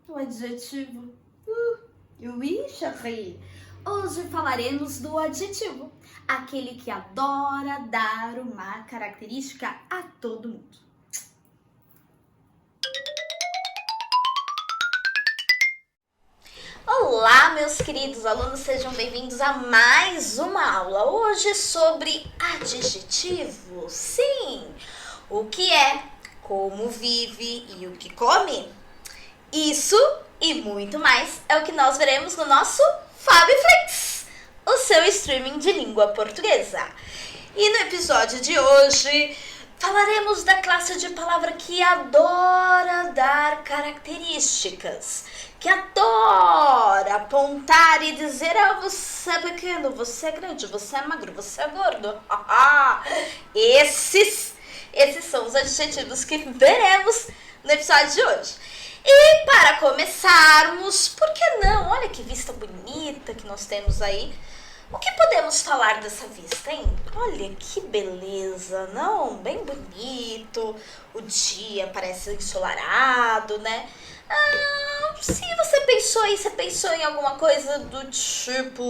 O adjetivo. Oui, chérie. Hoje falaremos do adjetivo, aquele que adora dar uma característica a todo mundo. Olá, meus queridos alunos, sejam bem-vindos a mais uma aula. Hoje sobre adjetivo. Sim, o que é, como vive e o que come. Isso e muito mais é o que nós veremos no nosso FabFlix, o seu streaming de língua portuguesa. E no episódio de hoje falaremos da classe de palavra que adora dar características, que adora apontar e dizer: você é pequeno, você é grande, você é magro, você é gordo. Esses são os adjetivos que veremos no episódio de hoje. E para começarmos, por que não? Olha que vista bonita que nós temos aí. O que podemos falar dessa vista, hein? Olha que beleza, não? Bem bonito. O dia parece ensolarado, né? Se você pensou em alguma coisa do tipo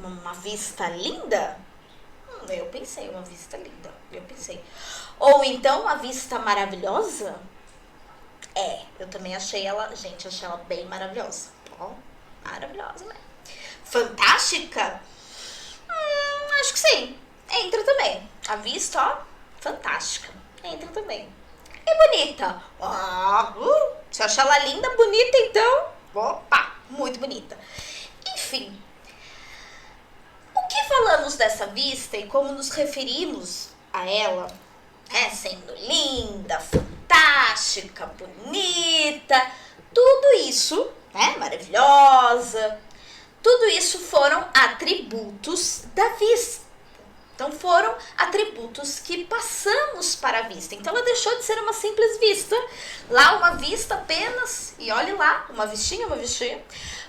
uma vista linda? Eu pensei, uma vista linda. Ou então uma vista maravilhosa? Eu também achei ela bem maravilhosa. Maravilhosa, né? Fantástica? Acho que sim. Entra também. A vista, fantástica. Entra também. E bonita? Se eu achar ela linda, bonita, então, opa, muito bonita. Enfim, o que falamos dessa vista e como nos referimos a ela, sendo linda, fantástica, bonita, tudo isso, maravilhosa, tudo isso foram atributos da vista. Então foram atributos que passamos para a vista. Então ela deixou de ser uma simples vista, lá uma vista apenas, e olhe lá, uma vistinha,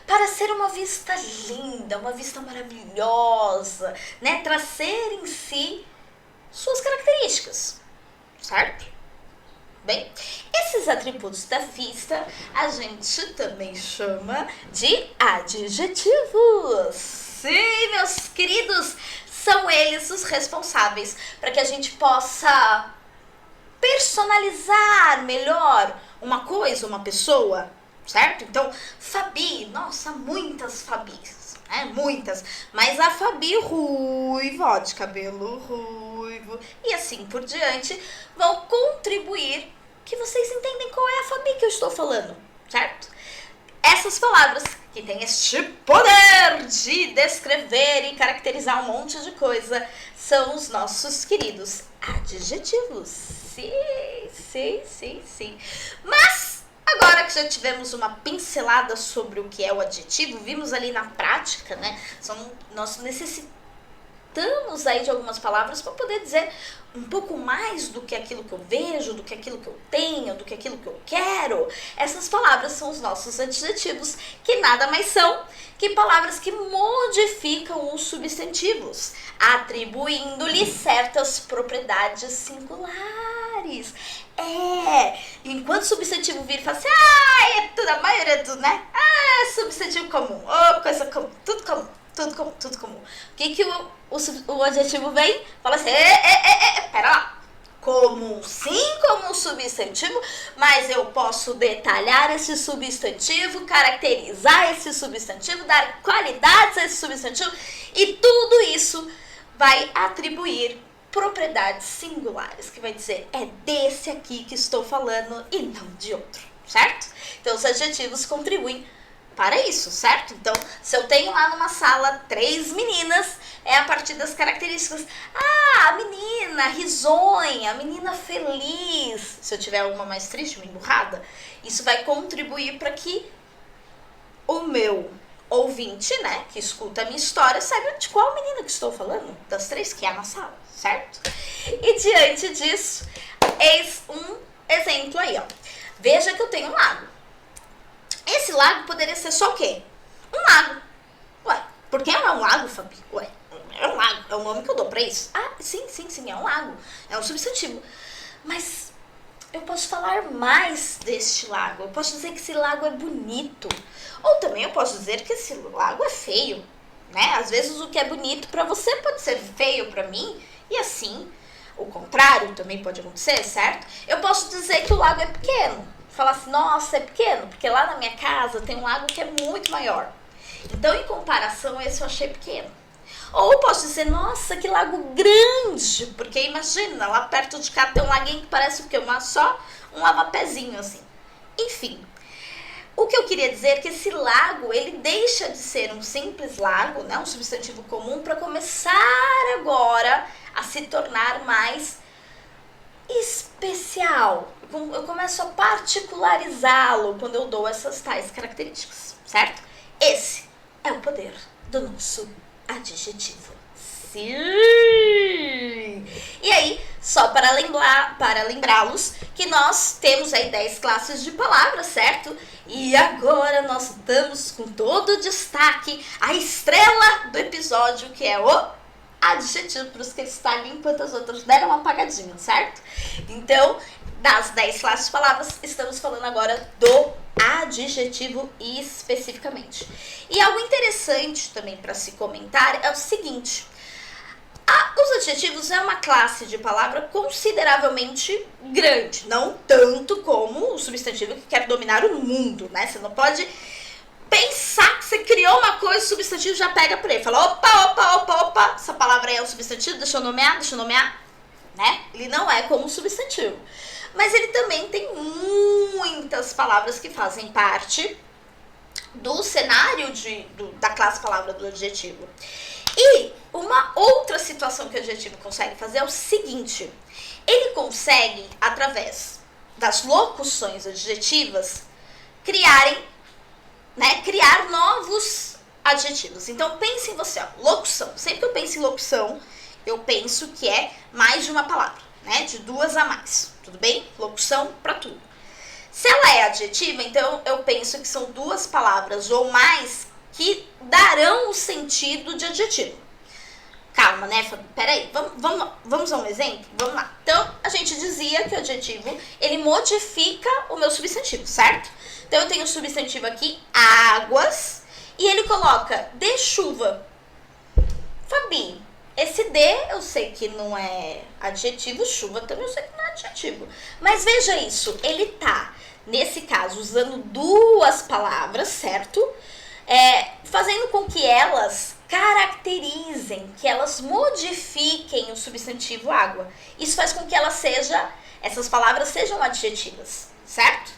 para ser uma vista linda, uma vista maravilhosa, né? Trazer em si suas características, certo? Bem, esses atributos da vista a gente também chama de adjetivos. Sim, meus queridos, são eles os responsáveis para que a gente possa personalizar melhor uma coisa, uma pessoa, certo? Então, Fabi, nossa, muitas Fabis, muitas, mas a Fabi ruiva, de cabelo ruivo e assim por diante, vão contribuir que vocês entendem qual é a Fabi que eu estou falando, certo? Essas palavras que têm este poder de descrever e caracterizar um monte de coisa são os nossos queridos adjetivos. Sim. Mas agora que já tivemos uma pincelada sobre o que é o adjetivo, vimos ali na prática, né? Nós necessitamos aí de algumas palavras para poder dizer um pouco mais do que aquilo que eu vejo, do que aquilo que eu tenho, do que aquilo que eu quero. Essas palavras são os nossos adjetivos, que nada mais são que palavras que modificam os substantivos, atribuindo-lhe certas propriedades singulares. Enquanto substantivo vir e fala assim, é tudo, a maioria do, né? Substantivo comum, coisa comum, tudo comum. O que o adjetivo vem? Fala assim, pera lá. Comum, sim, como um substantivo, mas eu posso detalhar esse substantivo, caracterizar esse substantivo, dar qualidades a esse substantivo, e tudo isso vai atribuir propriedades singulares, que vai dizer, é desse aqui que estou falando e não de outro, certo? Então, os adjetivos contribuem para isso, certo? Então, se eu tenho lá numa sala 3 meninas, é a partir das características. A menina risonha, a menina feliz. Se eu tiver uma mais triste, uma emburrada, isso vai contribuir para que o meu ouvinte, né, que escuta a minha história, saiba de qual menina que estou falando, das 3 que há na sala, certo? E diante disso, eis um exemplo aí, ó. Veja que eu tenho um lago. Esse lago poderia ser só o quê? Um lago. Por que é um lago, Fabi? É um lago, é o nome que eu dou pra isso. Sim, é um lago. É um substantivo. Mas eu posso falar mais deste lago. Eu posso dizer que esse lago é bonito. Ou também eu posso dizer que esse lago é feio, né? Às vezes o que é bonito para você pode ser feio para mim, e assim, o contrário também pode acontecer, certo? Eu posso dizer que o lago é pequeno. Falar assim, nossa, é pequeno, porque lá na minha casa tem um lago que é muito maior. Então, em comparação, esse eu achei pequeno. Ou eu posso dizer, nossa, que lago grande, porque imagina, lá perto de cá tem um laguinho que parece o quê? Só um lavapézinho, assim. Enfim, o que eu queria dizer é que esse lago, ele deixa de ser um simples lago, né, um substantivo comum, para começar agora a se tornar mais especial. Eu começo a particularizá-lo quando eu dou essas tais características, certo? Esse é o poder do nosso adjetivo. Sim! E aí, só para lembrá-los que nós temos aí 10 classes de palavras, certo? E agora nós damos com todo o destaque a estrela do episódio, que é o adjetivo, por isso que ele está ali enquanto as outras deram uma apagadinha, certo? Então, das 10 classes de palavras, estamos falando agora do adjetivo especificamente. E algo interessante também para se comentar é o seguinte: os adjetivos é uma classe de palavra consideravelmente grande, não tanto como o substantivo que quer dominar o mundo, né? Você não pode pensar que você criou uma coisa, o substantivo já pega por ele, fala opa, essa palavra aí é um substantivo, deixa eu nomear, né? Ele não é como um substantivo. Mas ele também tem muitas palavras que fazem parte do cenário da classe palavra do adjetivo. E uma outra situação que o adjetivo consegue fazer é o seguinte: ele consegue, através das locuções adjetivas, criar novos adjetivos. Então pense em você, ó, locução. Sempre que eu penso em locução, eu penso que é mais de uma palavra, né? De duas a mais. Tudo bem? Locução para tudo. Se ela é adjetiva, então eu penso que são duas palavras ou mais que darão o sentido de adjetivo. Calma, né, Fabi? Peraí, vamos a um exemplo? Vamos lá. Então, a gente dizia que o adjetivo, ele modifica o meu substantivo, certo? Então, eu tenho o substantivo aqui, águas, e ele coloca de chuva. Fabi, esse de eu sei que não é adjetivo, chuva também eu sei que não é adjetivo. Mas veja isso, ele tá, nesse caso, usando duas palavras, certo? Fazendo com que elas caracterizem, que elas modifiquem o substantivo água. Isso faz com que essas palavras sejam adjetivas, certo?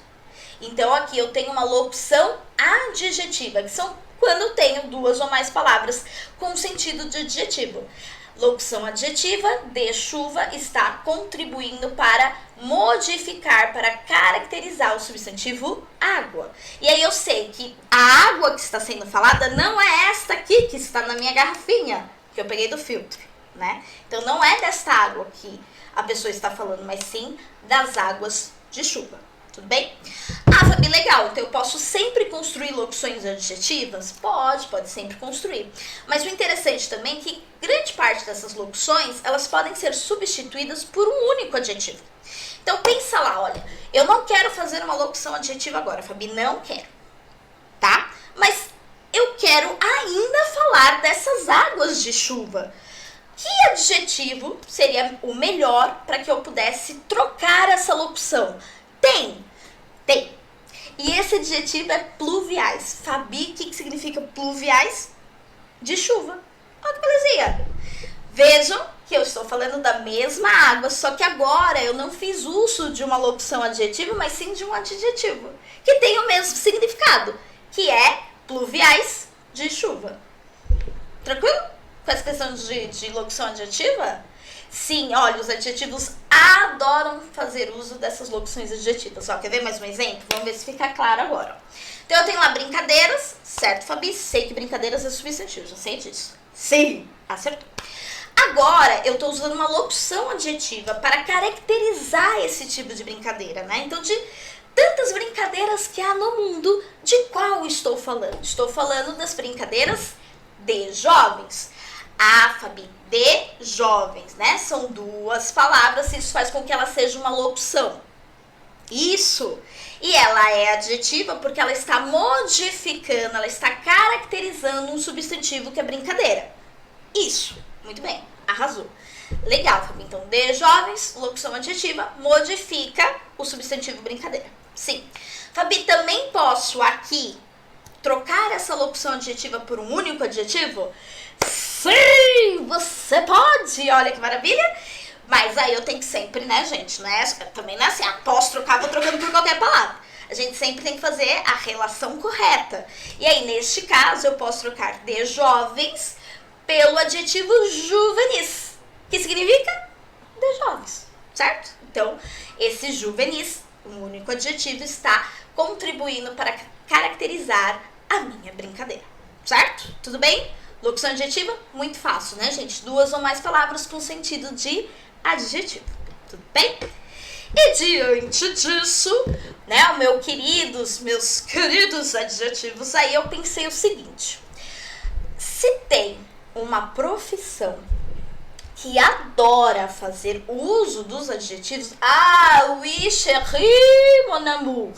Então aqui eu tenho uma locução adjetiva, que são quando eu tenho duas ou mais palavras com sentido de adjetivo. Locução adjetiva de chuva está contribuindo para modificar, para caracterizar o substantivo água. E aí eu sei que a água que está sendo falada não é esta aqui que está na minha garrafinha, que eu peguei do filtro, né? Então não é desta água que a pessoa está falando, mas sim das águas de chuva. Tudo bem? Fabi, legal, então eu posso sempre construir locuções adjetivas? Pode sempre construir. Mas o interessante também é que grande parte dessas locuções, elas podem ser substituídas por um único adjetivo. Então pensa lá, olha, eu não quero fazer uma locução adjetiva agora, Fabi, não quero, tá? Mas eu quero ainda falar dessas águas de chuva. Que adjetivo seria o melhor para que eu pudesse trocar essa locução? Tem. E esse adjetivo é pluviais. Fabi, o que significa pluviais? De chuva. Olha que belezinha. Vejam que eu estou falando da mesma água, só que agora eu não fiz uso de uma locução adjetiva, mas sim de um adjetivo, que tem o mesmo significado, que é pluviais de chuva. Tranquilo? Com essa questão de locução adjetiva? Sim, olha, os adjetivos adoram fazer uso dessas locuções adjetivas. Ó, quer ver mais um exemplo? Vamos ver se fica claro agora. Então, eu tenho lá brincadeiras, certo, Fabi? Sei que brincadeiras é substantivo, já sei disso. Sim, acertou. Agora, eu estou usando uma locução adjetiva para caracterizar esse tipo de brincadeira, né? Então, de tantas brincadeiras que há no mundo, de qual estou falando? Estou falando das brincadeiras de jovens. Fabi, de jovens, né? São duas palavras e isso faz com que ela seja uma locução. Isso. E ela é adjetiva porque ela está modificando, ela está caracterizando um substantivo que é brincadeira. Isso. Muito bem. Arrasou. Legal, Fabi. Então, de jovens, locução adjetiva, modifica o substantivo brincadeira. Sim. Fabi, também posso aqui trocar essa locução adjetiva por um único adjetivo? Sim, você pode. Olha que maravilha. Mas aí eu tenho que sempre, né, gente? Não é, também não é assim, posso trocar, vou trocando por qualquer palavra. A gente sempre tem que fazer a relação correta. E aí, neste caso, eu posso trocar de jovens pelo adjetivo juvenis, que significa de jovens, certo? Então, esse juvenis, um único adjetivo, está contribuindo para caracterizar a minha brincadeira, certo? Tudo bem? Locução adjetiva, muito fácil, né, gente? 2 ou mais palavras com sentido de adjetivo, tudo bem? E diante disso, né, meus queridos adjetivos, aí eu pensei o seguinte: se tem uma profissão que adora fazer uso dos adjetivos, oui, chérie, mon amour,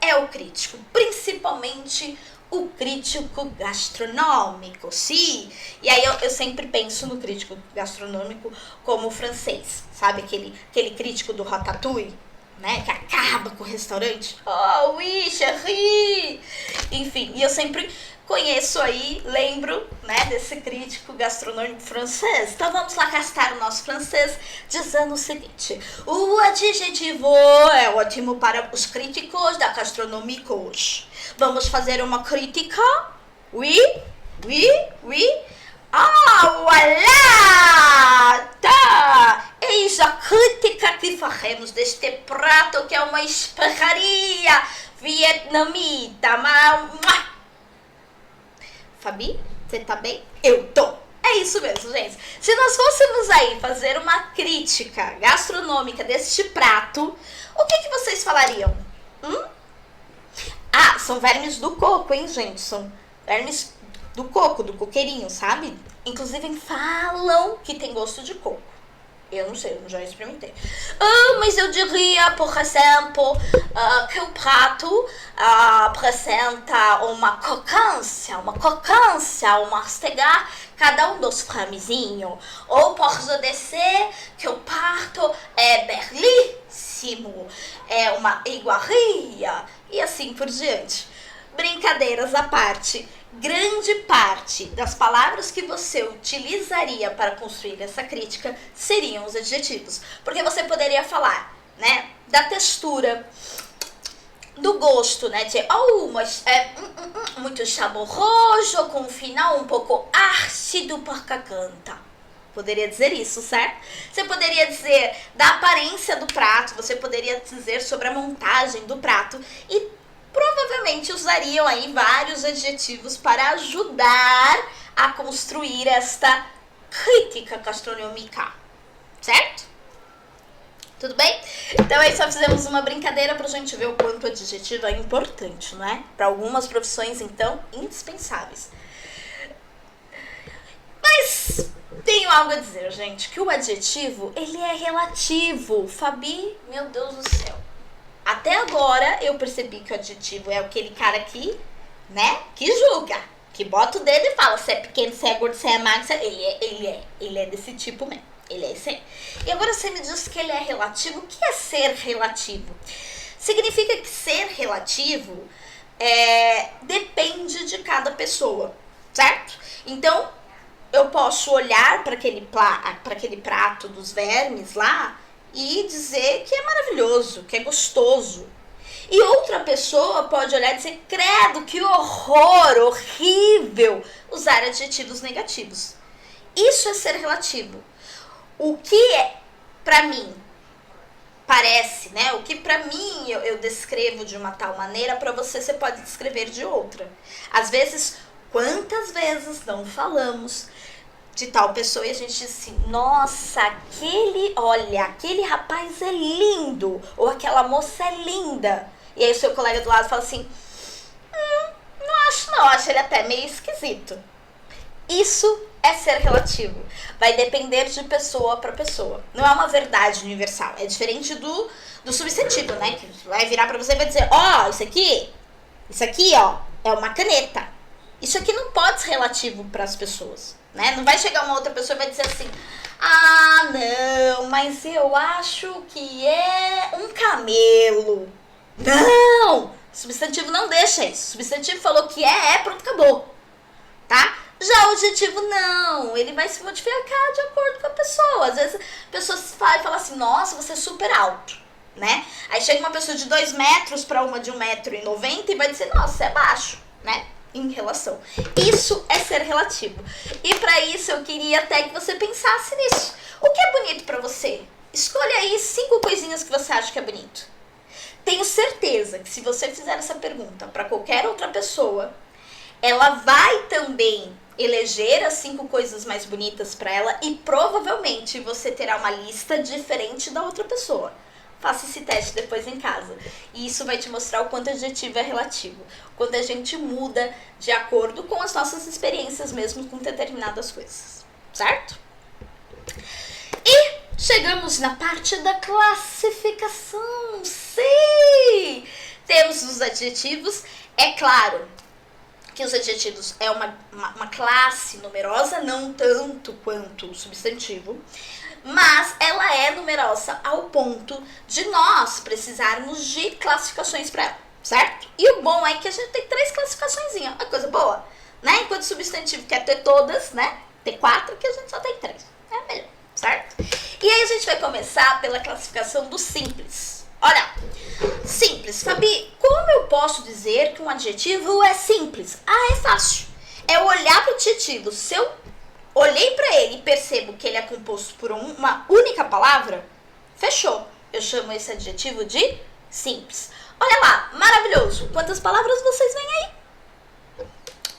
é o crítico, principalmente o crítico gastronômico, sim. E aí eu sempre penso no crítico gastronômico como o francês, sabe? Aquele crítico do Ratatouille, né? Que acaba com o restaurante. Oh, oui, chérie! Enfim, e eu sempre conheço aí, lembro, né, desse crítico gastronômico francês. Então vamos lá gastar o nosso francês dizendo o seguinte: o adjetivo é ótimo para os críticos da gastronômicos. Vamos fazer uma crítica? Oui, oui, oui. Voilà! Tá! Eis a crítica que faremos deste prato que é uma especaria vietnamita. Fabi, você tá bem? Eu tô! É isso mesmo, gente. Se nós fôssemos aí fazer uma crítica gastronômica deste prato, o que vocês falariam? Ah, são vermes do coco, hein, gente? São vermes do coco, do coqueirinho, sabe? Inclusive falam que tem gosto de coco. Eu não sei, eu já experimentei. Mas eu diria, por exemplo, que o prato apresenta uma crocância, ao mastigar cada um dos framezinhos. Ou posso dizer que o prato é belíssimo, é uma iguaria, e assim por diante. Brincadeiras à parte, grande parte das palavras que você utilizaria para construir essa crítica seriam os adjetivos. Porque você poderia falar, né, da textura, do gosto, né, de mas é muito saboroso, com um final um pouco ácido para garganta. Poderia dizer isso, certo? Você poderia dizer da aparência do prato, você poderia dizer sobre a montagem do prato e provavelmente usariam aí vários adjetivos para ajudar a construir esta crítica gastronômica, certo? Tudo bem? Então aí só fizemos uma brincadeira pra gente ver o quanto o adjetivo é importante, não é? Para algumas profissões, então, indispensáveis. Mas tenho algo a dizer, gente, que o adjetivo, ele é relativo. Fabi, meu Deus do céu. Até agora eu percebi que o adjetivo é aquele cara que, né, que julga, que bota o dedo e fala se é pequeno, se é gordo, se é magro, ele é desse tipo mesmo, ele é esse aí. E agora você me diz que ele é relativo. O que é ser relativo? Significa que ser relativo depende de cada pessoa, certo? Então, eu posso olhar para aquele prato dos vermes lá e dizer que é maravilhoso, que é gostoso. E outra pessoa pode olhar e dizer, credo, que horror, horrível, usar adjetivos negativos. Isso é ser relativo. O que pra mim parece, né? O que pra mim eu descrevo de uma tal maneira, pra você pode descrever de outra. Às vezes, quantas vezes não falamos de tal pessoa e a gente diz assim, nossa, aquele rapaz é lindo, ou aquela moça é linda. E aí o seu colega do lado fala assim, não acho ele até meio esquisito. Isso é ser relativo. Vai depender de pessoa para pessoa. Não é uma verdade universal. É diferente do substantivo, né? Que vai virar para você e vai dizer, ó, isso aqui, ó, é uma caneta. Isso aqui não pode ser relativo para as pessoas, né? Não vai chegar uma outra pessoa e vai dizer assim, ah, não, mas eu acho que é um camelo. Não! Substantivo não deixa isso. Substantivo falou que pronto, acabou. Tá? Já o adjetivo não, ele vai se modificar de acordo com a pessoa. Às vezes a pessoa fala assim, nossa, você é super alto, né? Aí chega uma pessoa de 2 metros para uma de 1,90 m e vai dizer, nossa, você é baixo, né? Em relação. Isso é ser relativo. E para isso eu queria até que você pensasse nisso. O que é bonito para você? Escolha aí 5 coisinhas que você acha que é bonito. Tenho certeza que se você fizer essa pergunta para qualquer outra pessoa, ela vai também eleger as 5 coisas mais bonitas para ela e provavelmente você terá uma lista diferente da outra pessoa. Faça esse teste depois em casa. E isso vai te mostrar o quanto adjetivo é relativo. O quanto a gente muda de acordo com as nossas experiências mesmo com determinadas coisas. Certo? E chegamos na parte da classificação. Sim! Temos os adjetivos. É claro que os adjetivos é uma classe numerosa, não tanto quanto o substantivo, mas ela é numerosa ao ponto de nós precisarmos de classificações para ela, certo? E o bom é que a gente tem 3 classificações, uma coisa boa, né? Enquanto o substantivo quer ter todas, né? Ter 4, que a gente só tem 3. É melhor, certo? E aí a gente vai começar pela classificação do simples. Olha, simples. Fabi, como eu posso dizer que um adjetivo é simples? Ah, é fácil. É olhar para o adjetivo. Se eu olhei para ele e percebo que ele é composto por uma única palavra, fechou. Eu chamo esse adjetivo de simples. Olha lá, maravilhoso. Quantas palavras vocês veem aí?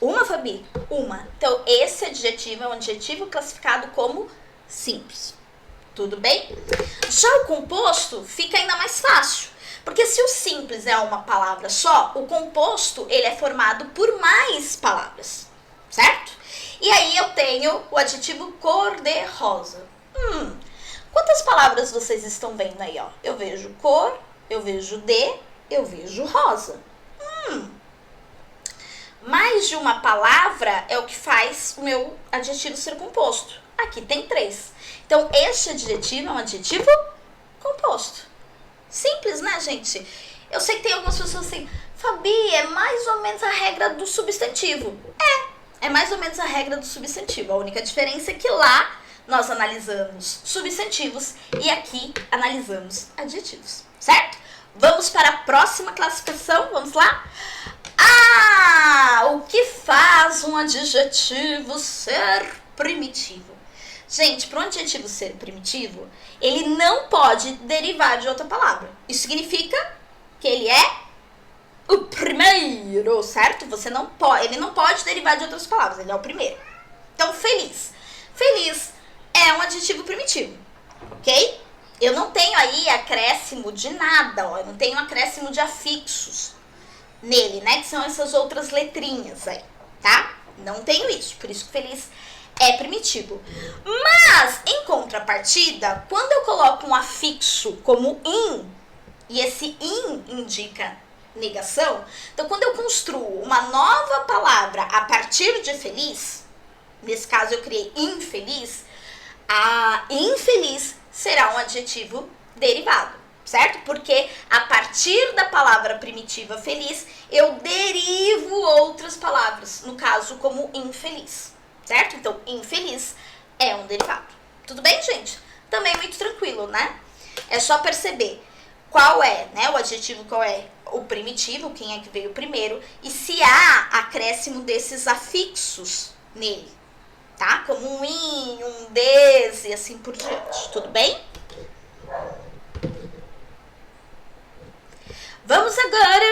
Uma, Fabi? Uma. Então, esse adjetivo é um adjetivo classificado como simples. Tudo bem? Já o composto fica ainda mais fácil. Porque se o simples é uma palavra só, o composto ele é formado por mais palavras. Certo? E aí eu tenho o adjetivo cor-de-rosa. Quantas palavras vocês estão vendo aí, ó? Eu vejo cor, eu vejo eu vejo rosa. Mais de uma palavra é o que faz o meu adjetivo ser composto. Aqui tem 3. Então, este adjetivo é um adjetivo composto. Simples, né, gente? Eu sei que tem algumas pessoas assim, Fabi, é mais ou menos a regra do substantivo. É mais ou menos a regra do substantivo. A única diferença é que lá nós analisamos substantivos e aqui analisamos adjetivos, certo? Vamos para a próxima classificação, vamos lá? O que faz um adjetivo ser primitivo? Gente, para um adjetivo ser primitivo, ele não pode derivar de outra palavra. Isso significa que ele é o primeiro, certo? Ele não pode derivar de outras palavras, ele é o primeiro. Então, feliz. Feliz é um adjetivo primitivo, ok? Eu não tenho aí acréscimo de nada, ó. Eu não tenho acréscimo de afixos nele, né? Que são essas outras letrinhas aí, tá? Não tenho isso, por isso que feliz é primitivo. Mas, em contrapartida, quando eu coloco um afixo como in, e esse in indica negação, então quando eu construo uma nova palavra a partir de feliz, nesse caso eu criei infeliz, a infeliz será um adjetivo derivado, certo? Porque a partir da palavra primitiva feliz, eu derivo outras palavras, no caso como infeliz. Certo? Então, infeliz é um derivado. Tudo bem, gente? Também muito tranquilo, né? É só perceber qual é, né, o adjetivo, qual é o primitivo, quem é que veio primeiro, e se há acréscimo desses afixos nele, tá? Como um in, um des e assim por diante. Tudo bem? Vamos agora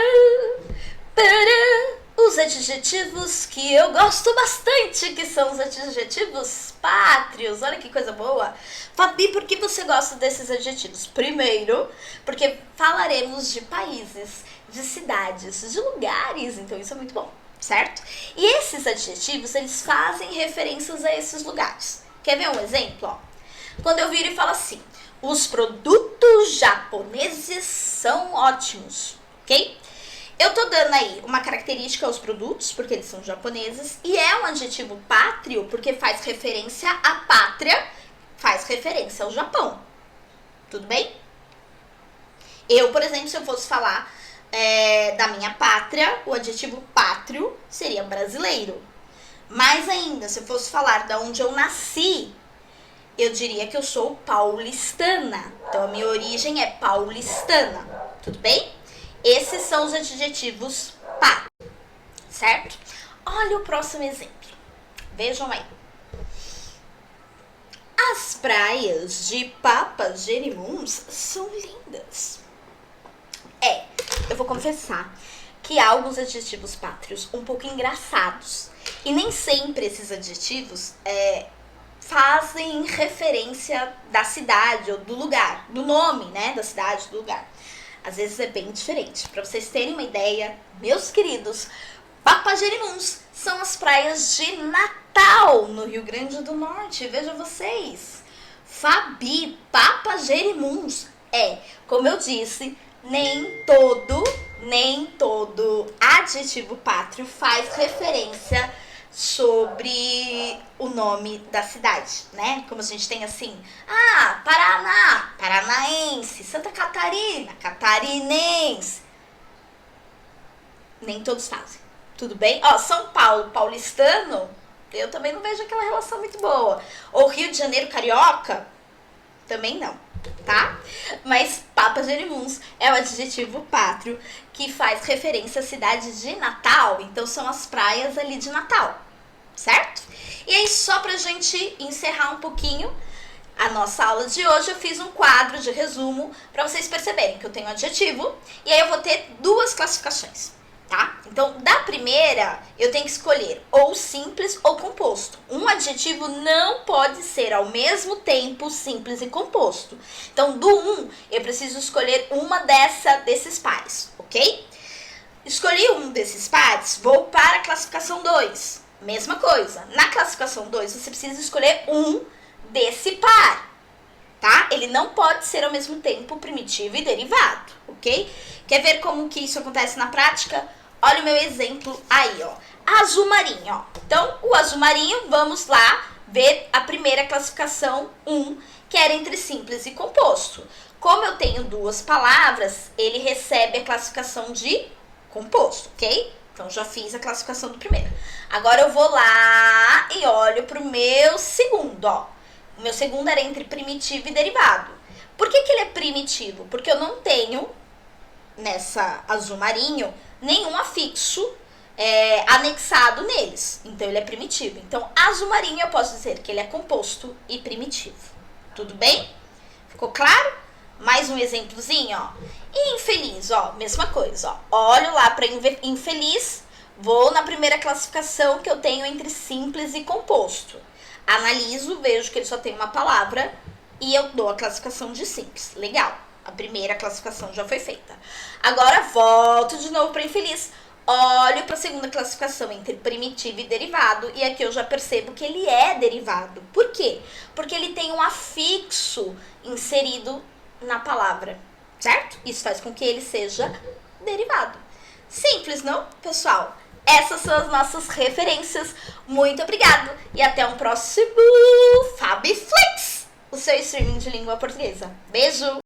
para os adjetivos que eu gosto bastante, que são os adjetivos pátrios. Olha que coisa boa. Fabi, por que você gosta desses adjetivos? Primeiro, porque falaremos de países, de cidades, de lugares, então isso é muito bom, certo? E esses adjetivos, eles fazem referências a esses lugares. Quer ver um exemplo? Ó? Quando eu viro e falo assim, os produtos japoneses são ótimos, ok? Eu tô dando aí uma característica aos produtos, porque eles são japoneses, e é um adjetivo pátrio, porque faz referência à pátria, faz referência ao Japão. Tudo bem? Eu, por exemplo, se eu fosse falar da minha pátria, o adjetivo pátrio seria brasileiro. Mais ainda, se eu fosse falar da onde eu nasci, eu diria que eu sou paulistana. Então, a minha origem é paulistana. Tudo bem? Esses são os adjetivos pátrios, certo? Olha o próximo exemplo. Vejam aí. As praias de Papagerimuns são lindas. Eu vou confessar que há alguns adjetivos pátrios um pouco engraçados. E nem sempre esses adjetivos fazem referência da cidade ou do lugar, do nome, né, da cidade, do lugar. Às vezes é bem diferente. Para vocês terem uma ideia, meus queridos, Papagerimuns são as praias de Natal, no Rio Grande do Norte. Vejam vocês. Fabi, Papagerimuns. Como eu disse, nem todo adjetivo pátrio faz referência sobre o nome da cidade, né? Como a gente tem assim, Paraná, paranaense, Santa Catarina, catarinense. Nem todos fazem. Tudo bem? São Paulo, paulistano, eu também não vejo aquela relação muito boa. Ou Rio de Janeiro, carioca, também não, tá? Mas Papagerimuns é o adjetivo pátrio que faz referência à cidade de Natal. Então são as praias ali de Natal, certo? E aí, só pra gente encerrar um pouquinho a nossa aula de hoje, eu fiz um quadro de resumo pra vocês perceberem que eu tenho adjetivo e aí eu vou ter duas classificações, tá? Então, da primeira, eu tenho que escolher ou simples ou composto. Um adjetivo não pode ser ao mesmo tempo simples e composto. Então, do eu preciso escolher uma desses pares, ok? Escolhi um desses pares, vou para a classificação 2. Mesma coisa. Na classificação 2, você precisa escolher um desse par, tá? Ele não pode ser ao mesmo tempo primitivo e derivado, ok? Quer ver como que isso acontece na prática? Olha o meu exemplo aí, ó. Azul marinho, ó. Então, o azul marinho, vamos lá ver a primeira classificação 1, que era entre simples e composto. Como eu tenho duas palavras, ele recebe a classificação de composto, ok? Então, já fiz a classificação do primeiro. Agora, eu vou lá e olho para o meu segundo, ó. O meu segundo era entre primitivo e derivado. Por que ele é primitivo? Porque eu não tenho, nessa azul marinho, nenhum afixo anexado neles. Então, ele é primitivo. Então, azul marinho eu posso dizer que ele é composto e primitivo. Tudo bem? Ficou claro? Mais um exemplozinho, ó. E infeliz, ó, mesma coisa, ó. Olho lá para infeliz, vou na primeira classificação que eu tenho entre simples e composto. Analiso, vejo que ele só tem uma palavra e eu dou a classificação de simples. Legal, a primeira classificação já foi feita. Agora volto de novo para infeliz. Olho para a segunda classificação entre primitivo e derivado e aqui eu já percebo que ele é derivado. Por quê? Porque ele tem um afixo inserido na palavra, certo? Isso faz com que ele seja derivado. Simples, não, pessoal? Essas são as nossas referências. Muito obrigado e até um próximo FabiFlix, o seu streaming de língua portuguesa. Beijo!